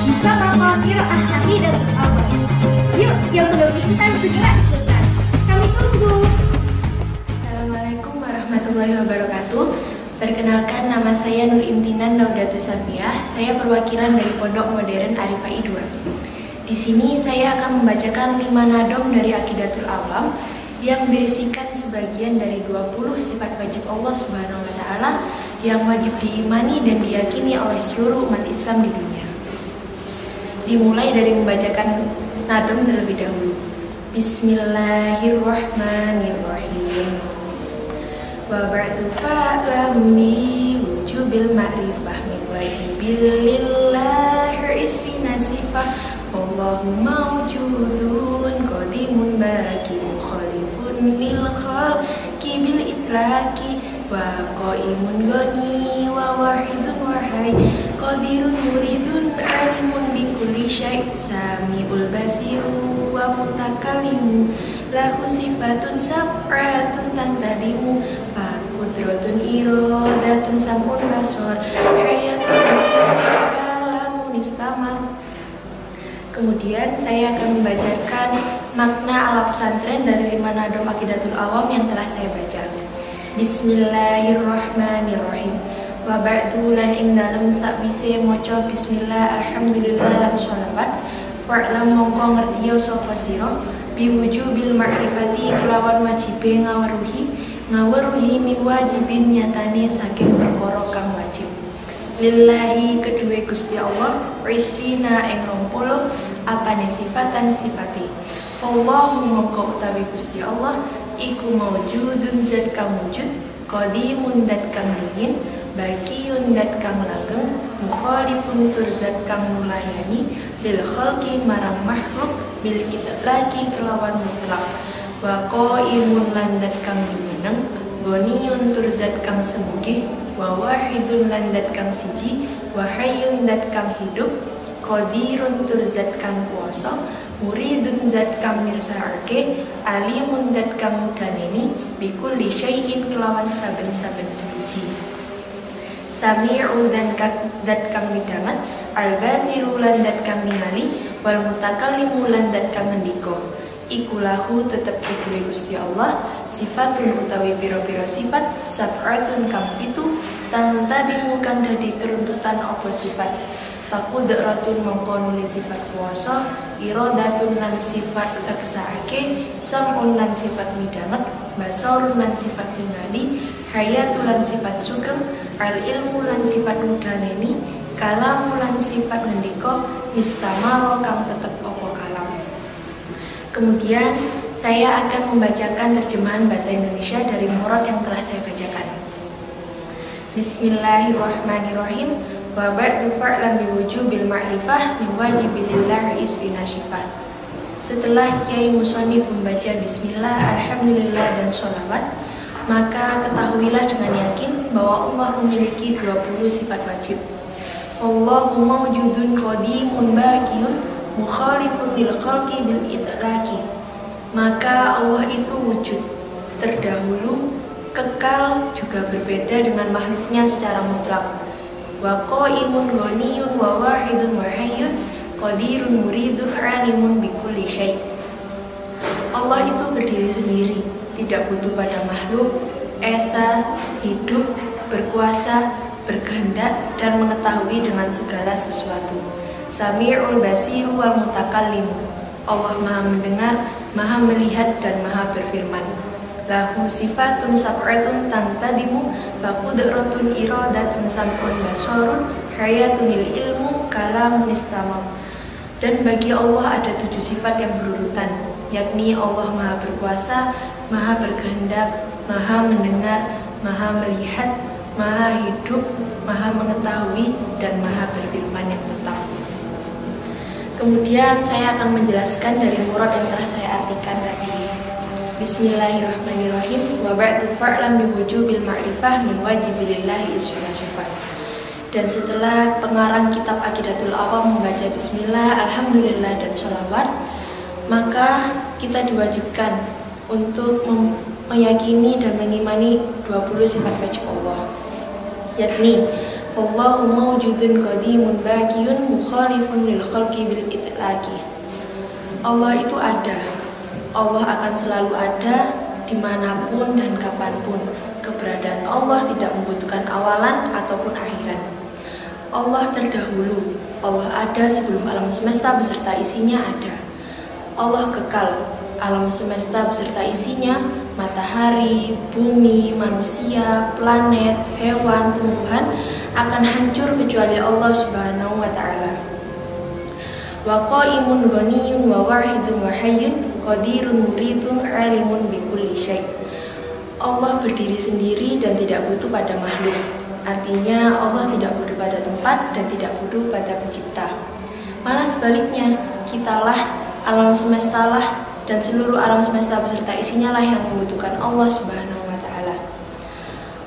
Bisa mengkonfir ahli dan awal. Yuk, yang belum ikutan segera ikutan. Kami tunggu. Assalamualaikum warahmatullahi wabarakatuh. Perkenalkan, nama saya Nur Imtinan Naudatus Safiah. Saya perwakilan dari Pondok Modern Arifai 2. Di sini saya akan membacakan 5 nadom dari Aqidatul Awam yang berisikan sebagian dari 20 sifat wajib Allah Subhanahu wa taala yang wajib diimani dan diyakini oleh seluruh umat Islam di dunia. Dimulai dari membacakan nadom terlebih dahulu. Bismillahirrahmanirrahim. Wa ba'du fa'lam bi wujubil ma'rifah min wajibil lillahi isrina sifah wallahu mawjudun qadimun baqi mukhalifun lil khalqi bil itlaqi wa qaimun ghani wa wahidun wahai qadirun muridun alimun bi kulli syai' samiul basiru wa mutakallimu lahu sifatun sab'atun tantadimu fa qudratun iradatun sam'un basar hayatun kalamun istamar. Kemudian saya akan membacakan makna ala pesantren dari 5 nadom Aqidatul Awam yang telah saya baca. Bismillahirrahmanirrahim. Wa ba'du lan ing dalem sakwise maca bismillah alhamdulillah lan sholawat fa'lam mongko ngertiya sapa sira biwujubil ma'rifati kelawan wajibe ngaweruhi min wajibin nyatane saking perkara kang wajib. Lillahi kedue Gusti Allah risrina ing 20 apane sifatan sifati. Allahu mongko utawi Gusti Allah iku maujudun zat kang wujud, qadimun zat kang dingin, bakiyun zat kang langgeng, mukhalifun tur zat kang nulayani, lil khalqi marang makhluk bil itlaqi kelawan mutlak, wa qaimun lan zat kang dimeneng, ghaniyun tur zat kang semugih, wa wahidun lan zat kang siji, wa hayyun zat kang hidup, qadirun tur zat kang kuwasa, muridun zat kang mirsa'ake, alimun zat kang mudaneni, bikulli syai'in kelawan saben-saben suci. Sami'u dan zat kang midanget, al-basiru lan zat kang ningali, wal mutakallimu lan zat kang ngendika. Iku lahu tetep kedue Gusti Allah, sifatun utawi pira-pira sifat, sab'atun kang 7, tantadimu kang dadi keruntutan apa sifat. Faqudratun mongko nuli sifat kuwasa, iradatun lan sifat kersake, sam'un lan sifat midanget, basarun lan sifat ningali, hayatul lan sifat sugeng, al ilmu lan sifat mudaneni, kalamu lan sifat ngendika, istamaro kang tetep apa kalam. Kemudian saya akan membacakan terjemahan bahasa Indonesia dari murad yang telah saya bacakan. Bismillahirrahmanirrahim. Wa ba'du fa'lam biwujubil ma'rifah min wajibilillahi isrina syifah. Setelah Kiai Musonif membaca bismillah, alhamdulillah dan sholawat, maka ketahuilah dengan yakin bahwa Allah memiliki 20 sifat wajib. Allahu mawjudun qadimun baqiyun mukhalifun lil khalqi bil itlaqi. Maka Allah itu wujud, terdahulu, kekal, juga berbeda dengan makhluknya secara mutlak. Wa qaimun ghaniyun wa wahidun wa hayyun qadirun muridun alimun bikulli syai'. Allah itu berdiri sendiri, tidak butuh pada makhluk, esa, hidup, berkuasa, berkehendak dan mengetahui dengan segala sesuatu. Sami'ul basiru wal mutakallimu. Allah Maha mendengar, Maha melihat dan Maha berfirman. Lahu sifatun sab'atun tantadimu, faqudratun iradatun sam'un basarun, hayatunil ilmu, kalamun istamam. Dan bagi Allah ada 7 sifat yang berurutan, yakni Allah Maha berkuasa, Maha berkehendak, Maha mendengar, Maha melihat, Maha hidup, Maha mengetahui, dan Maha berfirman yang tetap. Kemudian saya akan menjelaskan dari murad yang telah saya artikan tadi. Bismillahirrahmanirrahim. Wa ba'du fa'lam biwujubil ma'rifah min wajibilillahi isrina syifah. Dan setelah pengarang kitab Aqidatul Awam membaca bismillah, alhamdulillah dan sholawat, maka kita diwajibkan untuk meyakini dan mengimani 20 sifat wajib Allah. yakni Allahu mawjudun qadimun baqiyun mukhalifun lil khalqi bil itlaqi. Allah itu ada. Allah akan selalu ada dimanapun dan kapanpun. Keberadaan Allah tidak membutuhkan awalan ataupun akhiran. Allah terdahulu. Allah ada sebelum alam semesta beserta isinya ada. Allah kekal. Alam semesta beserta isinya, matahari, bumi, manusia, planet, hewan, tumbuhan akan hancur kecuali Allah Subhanahu wa ta'ala. Wa qaimun ghaniyun wa wahidun wa hayyun qadirun muridun alimun bi kulli syai'. Allah berdiri sendiri dan tidak butuh pada makhluk. Artinya Allah tidak butuh pada tempat dan tidak butuh pada pencipta. Malah sebaliknya, kitalah, alam semestalah, dan seluruh alam semesta beserta isinya lah yang membutuhkan Allah Subhanahu wa ta'ala.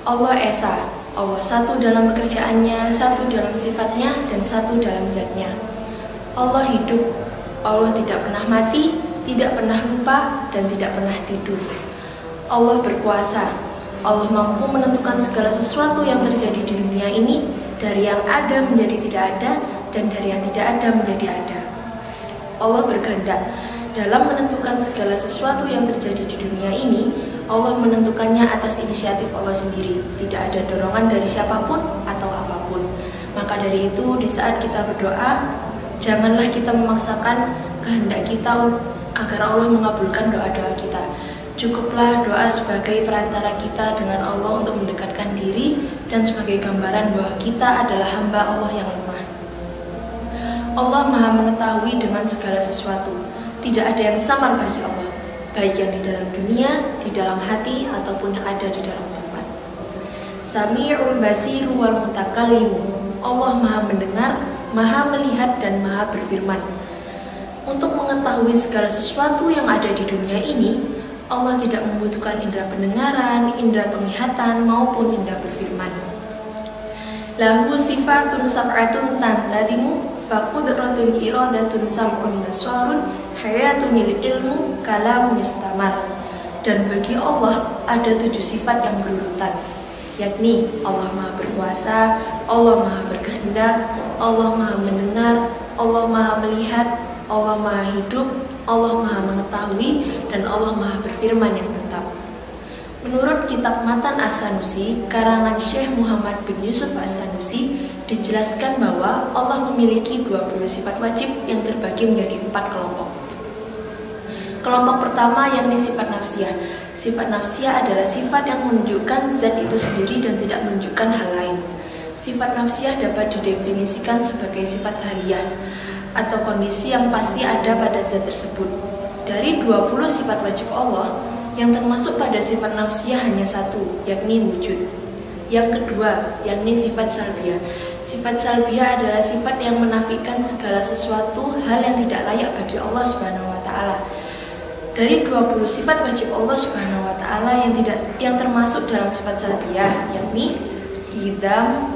Allah Esa, Allah satu dalam pekerjaannya, satu dalam sifatnya, dan satu dalam zatnya. Allah hidup, Allah tidak pernah mati, tidak pernah lupa, dan tidak pernah tidur. Allah berkuasa, Allah mampu menentukan segala sesuatu yang terjadi di dunia ini, dari yang ada menjadi tidak ada, dan dari yang tidak ada menjadi ada. Allah berkehendak, dalam menentukan segala sesuatu yang terjadi di dunia ini, Allah menentukannya atas inisiatif Allah sendiri, tidak ada dorongan dari siapapun atau apapun. Maka dari itu, di saat kita berdoa, janganlah kita memaksakan kehendak kita agar Allah mengabulkan doa-doa kita. Cukuplah doa sebagai perantara kita dengan Allah untuk mendekatkan diri dan sebagai gambaran bahwa kita adalah hamba Allah yang lemah. Allah Maha mengetahui dengan segala sesuatu. Tidak ada yang samar bagi Allah, baik yang di dalam dunia, di dalam hati, ataupun yang ada di dalam tempat. Sami'ul basiru wal mutakallimu. Allah Maha mendengar, Maha melihat, dan Maha berfirman. Untuk mengetahui segala sesuatu yang ada di dunia ini, Allah tidak membutuhkan indera pendengaran, indera penglihatan, maupun indera berfirman. Lahu sifatun sab'atun tantadimu, faqudratun iradatun sam'un basarun, hayatun ilmu, kalamun istamar. Dan bagi Allah ada 7 sifat yang berurutan, yakni Allah Maha berkuasa, Allah Maha berkehendak, Allah Maha mendengar, Allah Maha melihat, Allah Maha hidup, Allah Maha mengetahui, dan Allah Maha berfirman yang tetap. Menurut kitab Matan As-Sanusi, karangan Syekh Muhammad bin Yusuf As-Sanusi, dijelaskan bahwa Allah memiliki 20 sifat wajib yang terbagi menjadi 4 kelompok. Kelompok pertama yakni sifat nafsiyah. Sifat nafsiyah adalah sifat yang menunjukkan zat itu sendiri dan tidak menunjukkan hal lain. Sifat nafsiyah dapat didefinisikan sebagai sifat haliyah atau kondisi yang pasti ada pada zat tersebut. Dari 20 sifat wajib Allah, yang termasuk pada sifat nafsiyah hanya 1, yakni wujud. Yang kedua, yakni sifat salbiyah. Sifat salbiyah adalah sifat yang menafikan segala sesuatu hal yang tidak layak bagi Allah Subhanahu wa ta'ala. Dari 20 sifat wajib Allah Subhanahu wa ta'ala yang termasuk dalam sifat salbiyah, yakni qidam,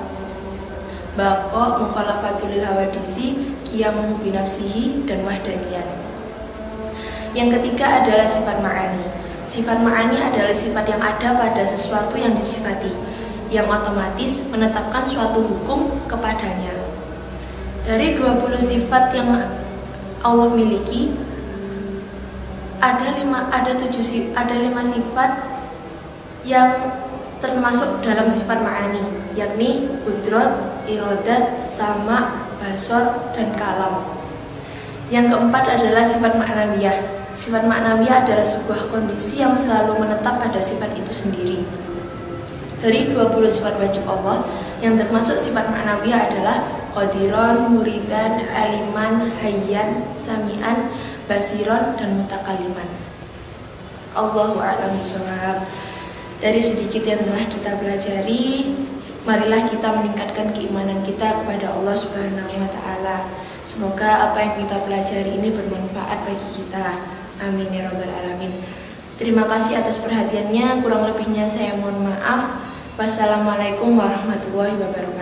baqa, mukhalafatul hawadisi, qiyamuhu binafsihi, dan wahdaniyah. Yang ketiga adalah sifat ma'ani. Sifat ma'ani adalah sifat yang ada pada sesuatu yang disifati, yang otomatis menetapkan suatu hukum kepadanya. Dari 20 sifat yang Allah miliki, ada 5 sifat yang termasuk dalam sifat ma'ani, yakni qudrat, iradat, sama, basar, dan kalam. Yang keempat adalah sifat ma'nawiyah. Sifat ma'nawiyah adalah sebuah kondisi yang selalu menetap pada sifat itu sendiri. Dari 20 sifat wajib Allah, yang termasuk sifat ma'nawiyah adalah qadiron, muridan, aliman, hayyan, sami'an, basiron, dan mutakaliman. Allahu a'lam bishawab. Dari sedikit yang telah kita pelajari, marilah kita meningkatkan keimanan kita kepada Allah Subhanahu wa ta'ala. Semoga apa yang kita pelajari ini bermanfaat bagi kita. Amin ya rabbal alamin. Terima kasih atas perhatiannya. Kurang lebihnya saya mohon maaf. Wassalamualaikum warahmatullahi wabarakatuh.